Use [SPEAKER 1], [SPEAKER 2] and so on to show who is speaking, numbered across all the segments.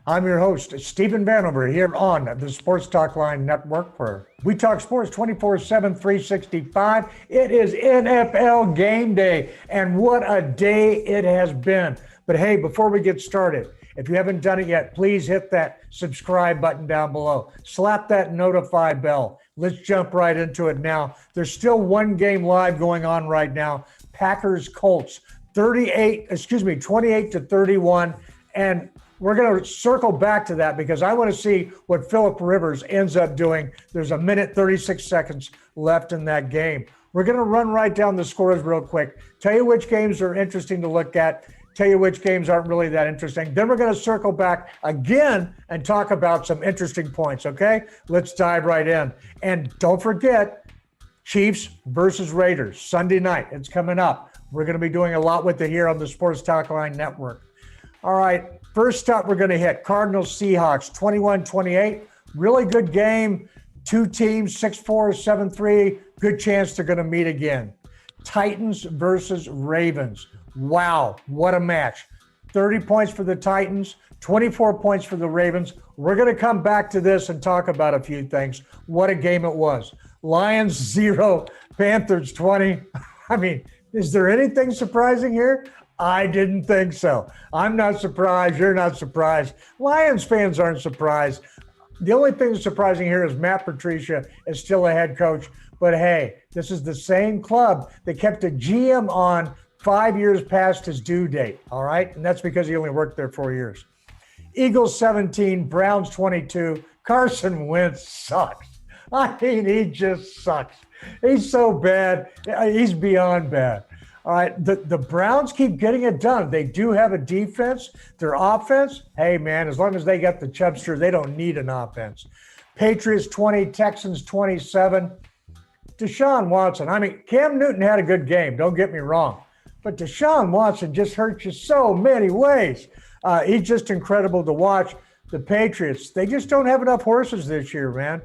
[SPEAKER 1] I'm your host, Stephen Vanover, here on the Sports Talk Line Network, where we talk sports 24/7, 365. It is NFL game day, and what a day it has been. But hey, before we get started, if you haven't done it yet, please hit that subscribe button down below. Slap that notify bell. Let's jump right into it now. There's still one game live going on right now. Packers Colts, 28-31, and we're going to circle back to that because I want to see what Phillip Rivers ends up doing. There's a minute, 36 seconds left in that game. We're going to run right down the scores real quick, tell you which games are interesting to look at, tell you which games aren't really that interesting. Then we're going to circle back again and talk about some interesting points, okay? Let's dive right in. And don't forget, Chiefs versus Raiders, Sunday night. It's coming up. We're going to be doing a lot with it here on the Sports Talk Line Network. All right, first up, we're going to hit Cardinals Seahawks 21-28. Really good game. Two teams, 6-4, 7-3. Good chance they're going to meet again. Titans versus Ravens. Wow, what a match. 30 points for the Titans, 24 points for the Ravens. We're going to come back to this and talk about a few things. What a game it was. Lions 0, Panthers 20. I mean, is there anything surprising here? I didn't think so. I'm not surprised. You're not surprised. Lions fans aren't surprised. The only thing that's surprising here is Matt Patricia is still a head coach. But hey, this is the same club that kept a GM on 5 years past his due date. All right. And that's because he only worked there 4 years. Eagles 17, Browns 22. Carson Wentz sucks. I mean, he just sucks. He's so bad. He's beyond bad. All right, the Browns keep getting it done. They do have a defense. Their offense, hey, man, as long as they got the Chubster, they don't need an offense. Patriots 20, Texans 27. Deshaun Watson, I mean, Cam Newton had a good game, don't get me wrong. But Deshaun Watson just hurts you so many ways. He's just incredible to watch. The Patriots, they just don't have enough horses this year, man.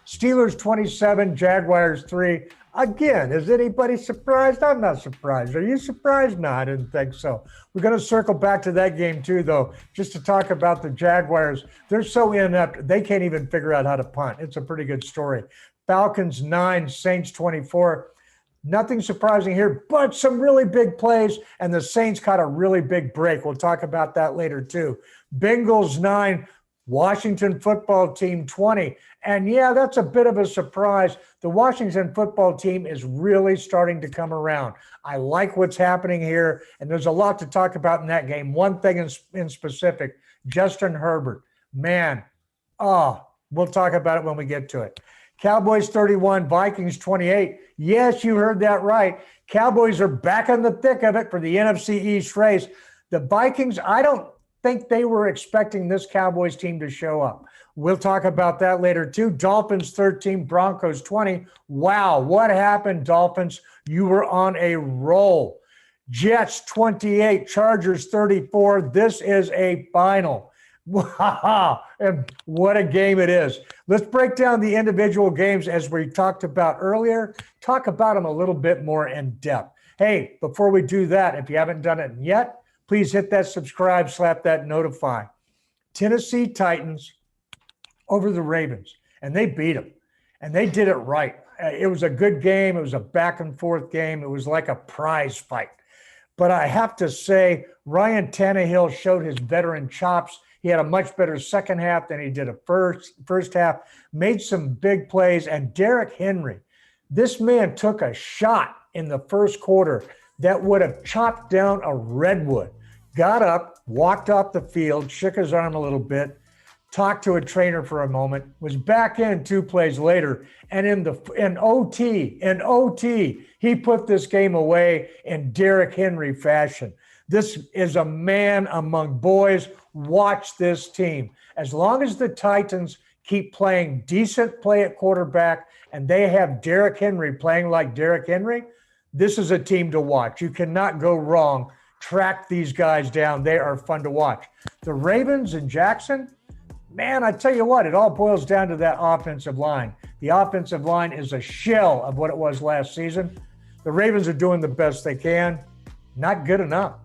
[SPEAKER 1] Steelers 27, Jaguars 3. Again, is anybody surprised? I'm not surprised. Are you surprised? No, I didn't think so. We're going to circle back to that game too, though, just to talk about the Jaguars. They're so inept, they can't even figure out how to punt. It's a pretty good story. Falcons 9, Saints 24. Nothing surprising here, but some really big plays, and the Saints caught a really big break. We'll talk about that later too. Bengals 9, Washington football team 20. And yeah, that's a bit of a surprise. The Washington football team is really starting to come around. I like what's happening here, and there's a lot to talk about in that game. One thing in specific, Justin Herbert. Man, we'll talk about it when we get to it. Cowboys 31, Vikings 28. Yes, you heard that right. Cowboys are back in the thick of it for the NFC East race. The Vikings, I don't think they were expecting this Cowboys team to show up. We'll talk about that later too. Dolphins 13, Broncos 20. Wow, what happened, Dolphins? You were on a roll. Jets 28, Chargers 34. This is a final. Wow, and what a game it is. Let's break down the individual games as we talked about earlier. Talk about them a little bit more in depth. Hey, before we do that, if you haven't done it yet, please hit that subscribe, slap that notify. Tennessee Titans over the Ravens, and they beat them, and they did it right. It was a good game. It was a back and forth game. It was like a prize fight. But I have to say, Ryan Tannehill showed his veteran chops. He had a much better second half than he did a first half, made some big plays, and Derrick Henry, this man took a shot in the first quarter that would have chopped down a redwood. Got up, walked off the field, shook his arm a little bit, talked to a trainer for a moment, was back in 2 plays later, and in OT, he put this game away in Derrick Henry fashion. This is a man among boys. Watch this team. As long as the Titans keep playing decent play at quarterback and they have Derrick Henry playing like Derrick Henry, this is a team to watch. You cannot go wrong. Track these guys down. They are fun to watch. The Ravens and Jackson, man, I tell you what, it all boils down to that offensive line. The offensive line is a shell of what it was last season. The Ravens are doing the best they can. Not good enough.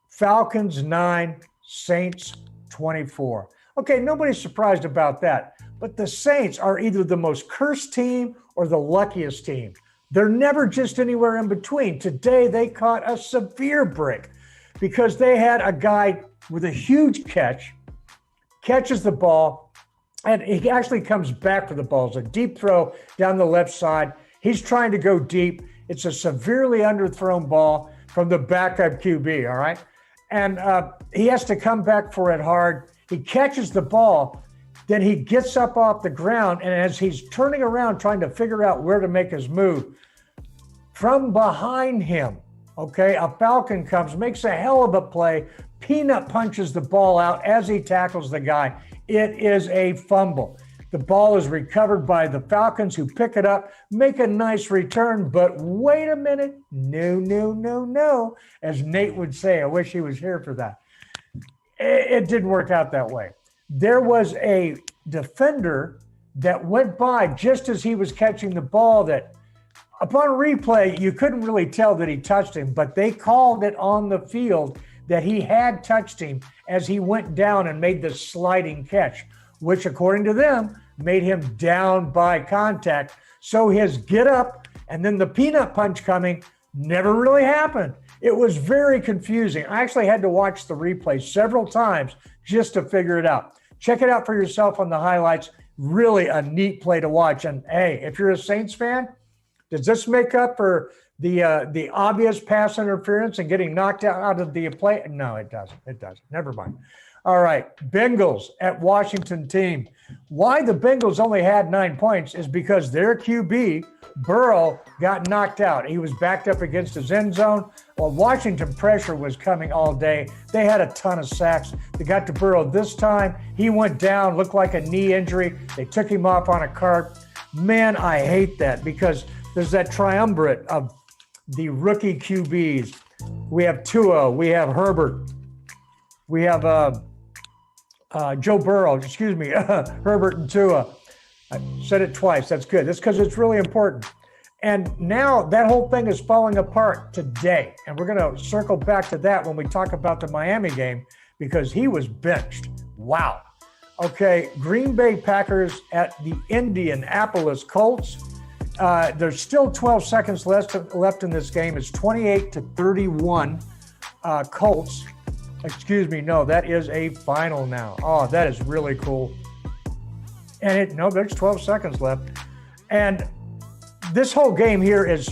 [SPEAKER 1] Falcons 9, Saints 24. Okay, nobody's surprised about that. But the Saints are either the most cursed team or the luckiest team. They're never just anywhere in between. Today, they caught a severe break because they had a guy with a huge catch, catches the ball, and he actually comes back for the ball. It's a deep throw down the left side. He's trying to go deep. It's a severely underthrown ball from the backup QB, all right? And he has to come back for it hard. He catches the ball. Then he gets up off the ground, and as he's turning around trying to figure out where to make his move, from behind him, okay, a Falcon comes, makes a hell of a play, peanut punches the ball out as he tackles the guy. It is a fumble. The ball is recovered by the Falcons, who pick it up, make a nice return, but wait a minute, no, as Nate would say. I wish he was here for that. It didn't work out that way. There was a defender that went by just as he was catching the ball that, upon replay, you couldn't really tell that he touched him, but they called it on the field that he had touched him as he went down and made the sliding catch, which, according to them, made him down by contact. So his get up and then the peanut punch coming never really happened. It was very confusing. I actually had to watch the replay several times just to figure it out. Check it out for yourself on the highlights. Really a neat play to watch. And hey, if you're a Saints fan, does this make up for the obvious pass interference and getting knocked out of the play? No, it doesn't. It doesn't. Never mind. All right, Bengals at Washington team. Why the Bengals only had 9 points is because their QB, Burrow, got knocked out. He was backed up against his end zone. While Washington pressure was coming all day, they had a ton of sacks. They got to Burrow this time. He went down, looked like a knee injury. They took him off on a cart. Man, I hate that because there's that triumvirate of the rookie QBs. We have Tua, we have Herbert, we have Joe Burrow, Herbert and Tua. I said it twice. That's good. That's because it's really important. And now that whole thing is falling apart today. And we're going to circle back to that when we talk about the Miami game because he was benched. Wow. Okay, Green Bay Packers at the Indianapolis Colts. There's still 12 seconds left in this game. It's 28-31 Colts. Excuse me, no, that is a final now. Oh, that is really cool. And there's 12 seconds left. And this whole game here is,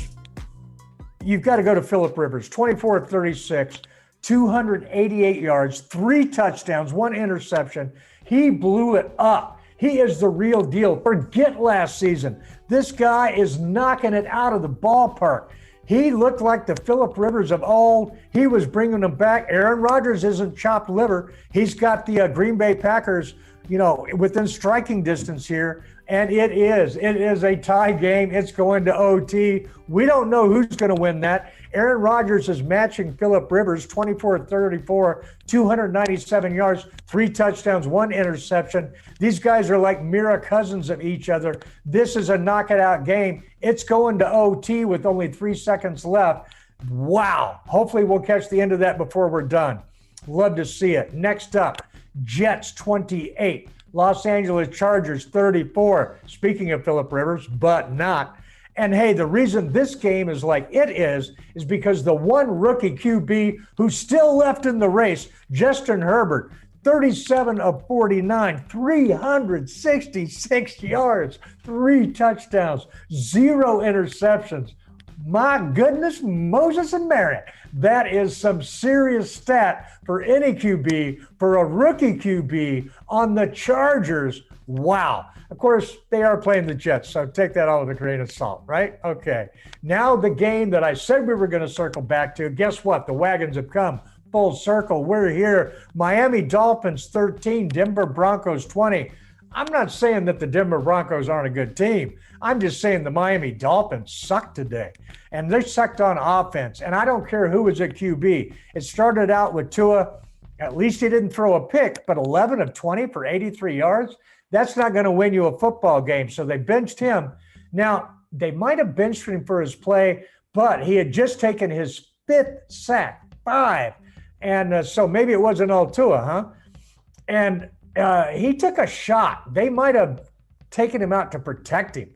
[SPEAKER 1] you've got to go to Phillip Rivers, 24-36, 288 yards, 3 touchdowns, 1 interception. He blew it up. He is the real deal. Forget last season. This guy is knocking it out of the ballpark. He looked like the Phillip Rivers of old. He was bringing them back. Aaron Rodgers isn't chopped liver. He's got the Green Bay Packers, within striking distance here. And it is a tie game. It's going to OT. We don't know who's going to win that. Aaron Rodgers is matching Phillip Rivers, 24-34, 297 yards, 3 touchdowns, 1 interception. These guys are like mirror cousins of each other. This is a knock-it-out game. It's going to OT with only 3 seconds left. Wow. Hopefully we'll catch the end of that before we're done. Love to see it. Next up, Jets 28, Los Angeles Chargers 34. Speaking of Phillip Rivers, but not. And hey, the reason this game is like it is because the one rookie QB who's still left in the race, Justin Herbert, 37 of 49, 366 yards, 3 touchdowns, 0 interceptions. My goodness, Moses and Mary. That is some serious stat for any QB, for a rookie QB on the Chargers. Wow. Of course, they are playing the Jets, so take that all with a grain of salt, right? Okay. Now the game that I said we were going to circle back to, guess what? The wagons have come full circle. We're here. Miami Dolphins 13, Denver Broncos 20. I'm not saying that the Denver Broncos aren't a good team. I'm just saying the Miami Dolphins sucked today. And they sucked on offense. And I don't care who was at QB. It started out with Tua. At least he didn't throw a pick, but 11 of 20 for 83 yards. That's not going to win you a football game. So they benched him. Now, they might have benched him for his play, but he had just taken his 5th sack, 5. And so maybe it wasn't all Tua, huh? And he took a shot. They might have taken him out to protect him.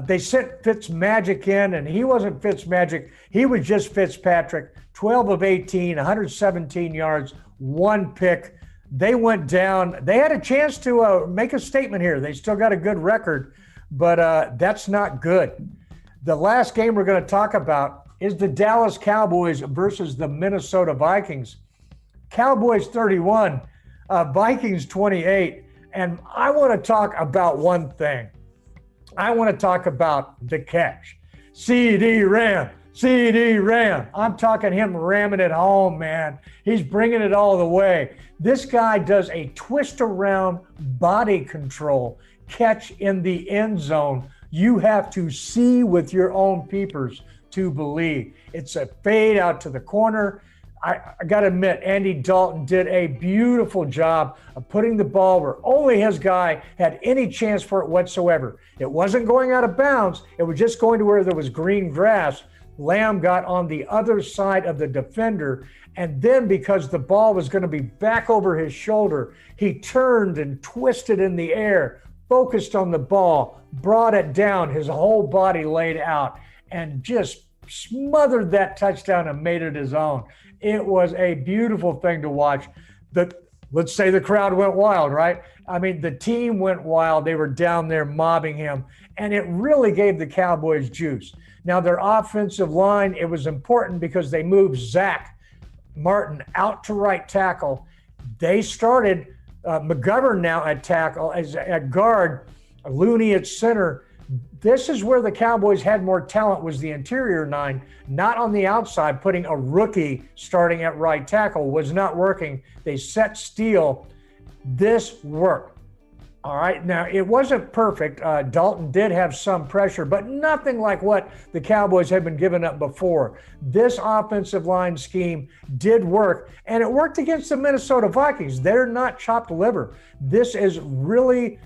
[SPEAKER 1] They sent Fitzmagic in, and he wasn't Fitzmagic. He was just Fitzpatrick. 12 of 18, 117 yards, one pick. They went down. They had a chance to make a statement here. They still got a good record, but that's not good. The last game we're going to talk about is the Dallas Cowboys versus the Minnesota Vikings. Cowboys 31, Vikings 28. And I want to talk about one thing. I want to talk about the catch. CD Ram. I'm talking him ramming it home, man. He's bringing it all the way. This guy does a twist around body control catch in the end zone. You have to see with your own peepers to believe. It's a fade out to the corner. I got to admit, Andy Dalton did a beautiful job of putting the ball where only his guy had any chance for it whatsoever. It wasn't going out of bounds. It was just going to where there was green grass. Lamb got on the other side of the defender, and then because the ball was going to be back over his shoulder, he turned and twisted in the air, focused on the ball, brought it down, his whole body laid out, and just smothered that touchdown and made it his own. It was a beautiful thing to watch. Let's say the crowd went wild, right? I mean, the team went wild. They were down there mobbing him, and it really gave the Cowboys juice. Now, their offensive line, it was important because they moved Zach Martin out to right tackle. They started McGovern now at tackle, at guard, Looney at center. This is where the Cowboys had more talent, was the interior nine, not on the outside. Putting a rookie starting at right tackle was not working. They set Steele. This worked. All right, now it wasn't perfect. Dalton did have some pressure, but nothing like what the Cowboys had been giving up before. This offensive line scheme did work, and it worked against the Minnesota Vikings. They're not chopped liver. This is really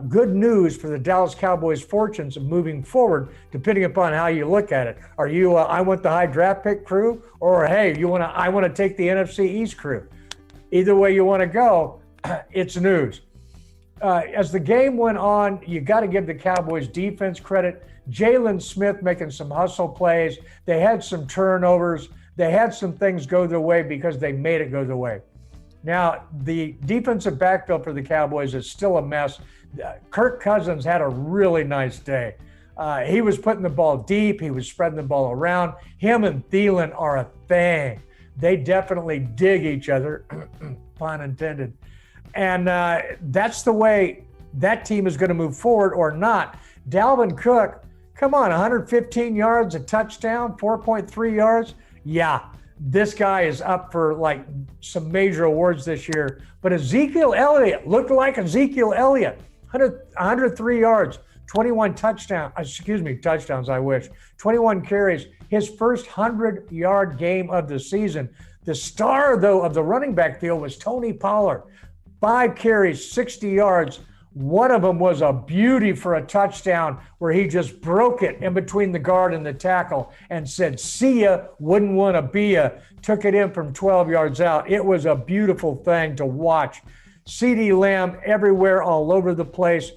[SPEAKER 1] good news for the Dallas Cowboys' fortunes of moving forward, depending upon how you look at it. Are you I want the high draft pick crew, or hey, I want to take the NFC East crew? Either way you want to go, it's news. As the game went on, you got to give the Cowboys defense credit. Jalen Smith making some hustle plays. They had some turnovers. They had some things go their way because they made it go their way. Now, the defensive backfield for the Cowboys is still a mess. Kirk Cousins had a really nice day. He was putting the ball deep. He was spreading the ball around. Him and Thielen are a thing. They definitely dig each other, pun intended. And that's the way that team is going to move forward or not. Dalvin Cook, come on, 115 yards, a touchdown, 4.3 yards. Yeah, this guy is up for like some major awards this year. But Ezekiel Elliott looked like Ezekiel Elliott, 103 yards, 21 touchdowns, I wish. 21 carries, his first 100-yard game of the season. The star, though, of the running back field was Tony Pollard. 5 carries, 60 yards. One of them was a beauty for a touchdown where he just broke it in between the guard and the tackle and said, see ya, wouldn't want to be ya. Took it in from 12 yards out. It was a beautiful thing to watch. CeeDee Lamb everywhere, all over the place.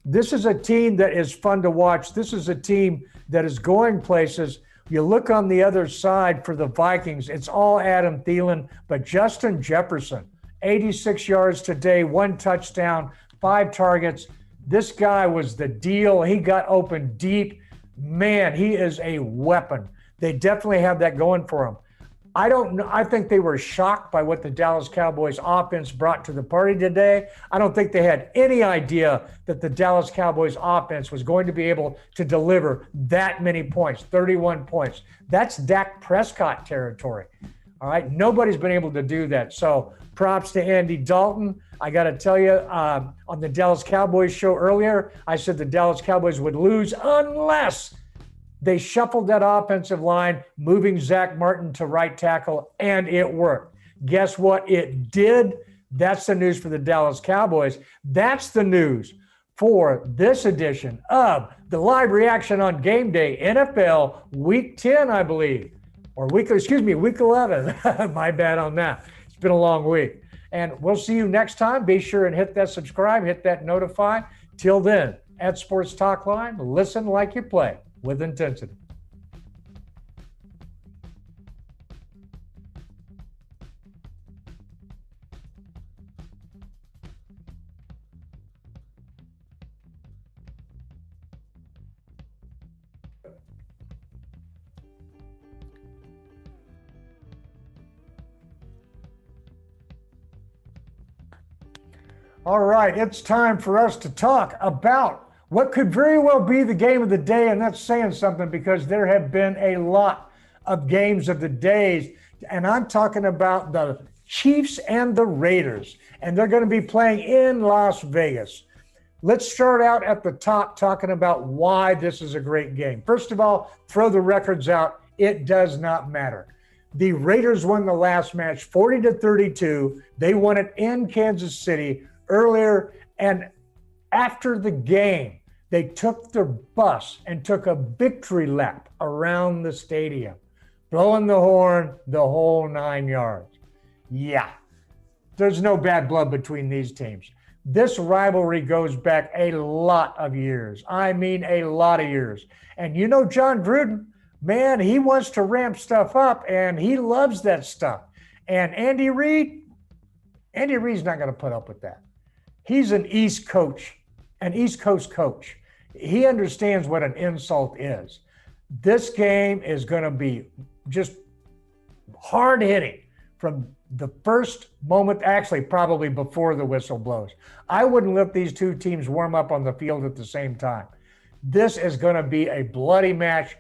[SPEAKER 1] This is a team that is fun to watch. This is a team that is going places. You look on the other side for the Vikings, it's all Adam Thielen, but Justin Jefferson, 86 yards today, 1 touchdown, 5 targets. This guy was the deal. He got open deep. Man, he is a weapon. They definitely have that going for him. I don't know. I think they were shocked by what the Dallas Cowboys offense brought to the party today. I don't think they had any idea that the Dallas Cowboys offense was going to be able to deliver that many points, 31 points. That's Dak Prescott territory. All right. Nobody's been able to do that. So props to Andy Dalton. I got to tell you, on the Dallas Cowboys show earlier, I said the Dallas Cowboys would lose unless they shuffled that offensive line, moving Zach Martin to right tackle, and it worked. Guess what? It did. That's the news for the Dallas Cowboys. That's the news for this edition of the live reaction on Game Day, NFL Week 10, I believe. Week 11. My bad on that. It's been a long week. And we'll see you next time. Be sure and hit that subscribe, hit that notify. Till then, at Sports Talk Line, listen like you play with intensity. All right, it's time for us to talk about what could very well be the game of the day, and that's saying something because there have been a lot of games of the days, and I'm talking about the Chiefs and the Raiders, and they're going to be playing in Las Vegas. Let's start out at the top talking about why this is a great game. First of all, throw the records out. It does not matter. The Raiders won the last match 40-32. They won it in Kansas City earlier, and after the game, they took their bus and took a victory lap around the stadium, blowing the horn the whole 9 yards. Yeah, there's no bad blood between these teams. This rivalry goes back a lot of years. I mean, a lot of years. And you know, John Gruden, man, he wants to ramp stuff up, and he loves that stuff. And Andy Reid's not going to put up with that. He's an East Coast coach. He understands what an insult is. This game is going to be just hard hitting from the first moment, actually probably before the whistle blows. I wouldn't let these two teams warm up on the field at the same time. This is going to be a bloody match.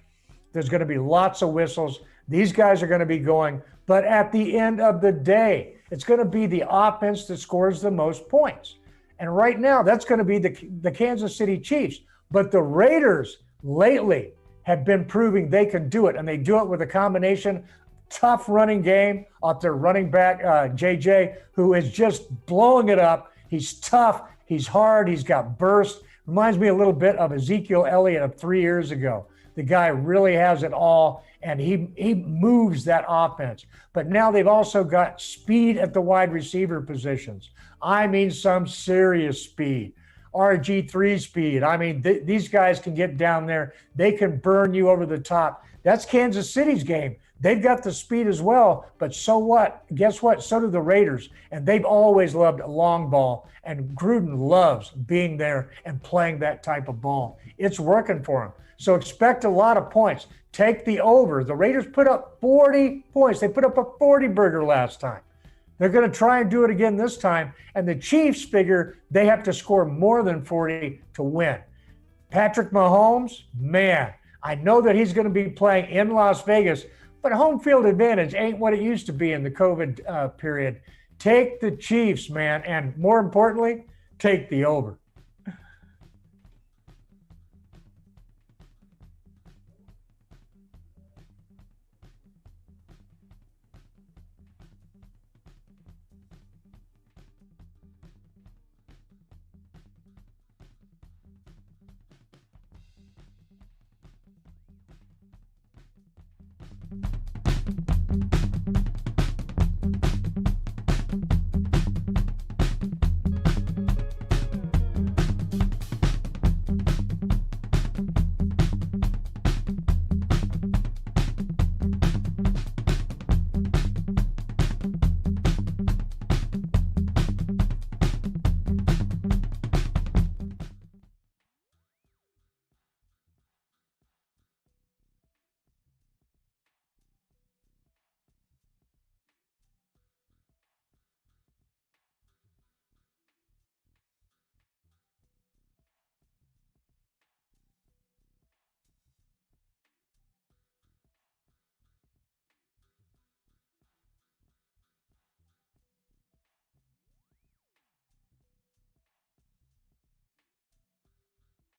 [SPEAKER 1] There's going to be lots of whistles. These guys are going to be going, but at the end of the day, it's going to be the offense that scores the most points. And right now, that's going to be the Kansas City Chiefs. But the Raiders lately have been proving they can do it, and they do it with a combination tough running game off their running back, JJ, who is just blowing it up. He's tough. He's hard. He's got burst. Reminds me a little bit of Ezekiel Elliott of 3 years ago. The guy really has it all, and he moves that offense. But now they've also got speed at the wide receiver positions. I mean, some serious speed. RG3 speed. I mean, these guys can get down there. They can burn you over the top. That's Kansas City's game. They've got the speed as well, but so what? Guess what? So do the Raiders, and they've always loved a long ball, and Gruden loves being there and playing that type of ball. It's working for him. So expect a lot of points. Take the over. The Raiders put up 40 points. They put up a 40-burger last time. They're going to try and do it again this time, and the Chiefs figure they have to score more than 40 to win. Patrick Mahomes, man, I know that he's going to be playing in Las Vegas, but home field advantage ain't what it used to be in the COVID period. Take the Chiefs, man, and more importantly, take the over.